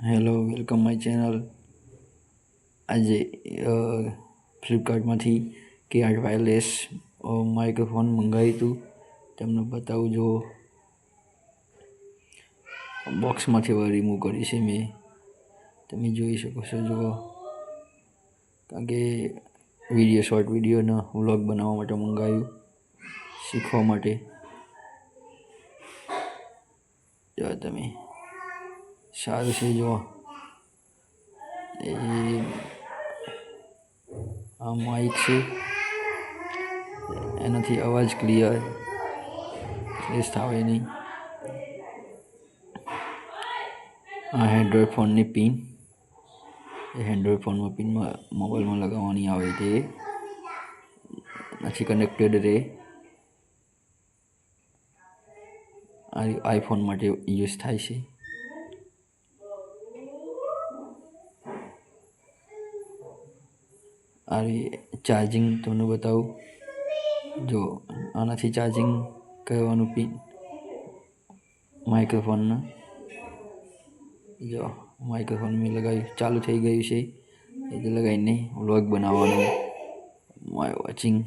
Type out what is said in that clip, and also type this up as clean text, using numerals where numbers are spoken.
Hello, welcome my channel. આજે ફ્લિપકાર્ટમાંથી કે8 wireless microphone મંગાવ્યું હતું. તમને બતાવું. જો બોક્સમાંથી હવે રિમૂવ કરી છે મેં, તમે જોઈ શકો છો. જુઓ, કારણ કે શોર્ટ વિડીયોનો વ્લોગ બનાવવા માટે મંગાવ્યું, શીખવા માટે. જો તમે સારું છે. જો આ માઇક છે, એનાથી અવાજ ક્લિયર ફ્રેશ થાય નહીં. આ એન્ડ્રોઈડ ફોનની પિન, એન્ડ્રોઈડ ફોનમાં પિનમાં મોબાઈલમાં લગાવવાની આવે, તે પછી કનેક્ટેડ રહે. આ આઈફોન માટે યુઝ થાય છે. આ ચાર્જિંગ તમને બતાવું. જો આનાથી ચાર્જિંગ કરવાનું પિન માઇક્રોફોનના. જો માઇક્રોફોન મેં લગાવ્યું, ચાલુ થઈ ગયું છે. એ લગાવીને વ્લોગ બનાવવાનું. My watching.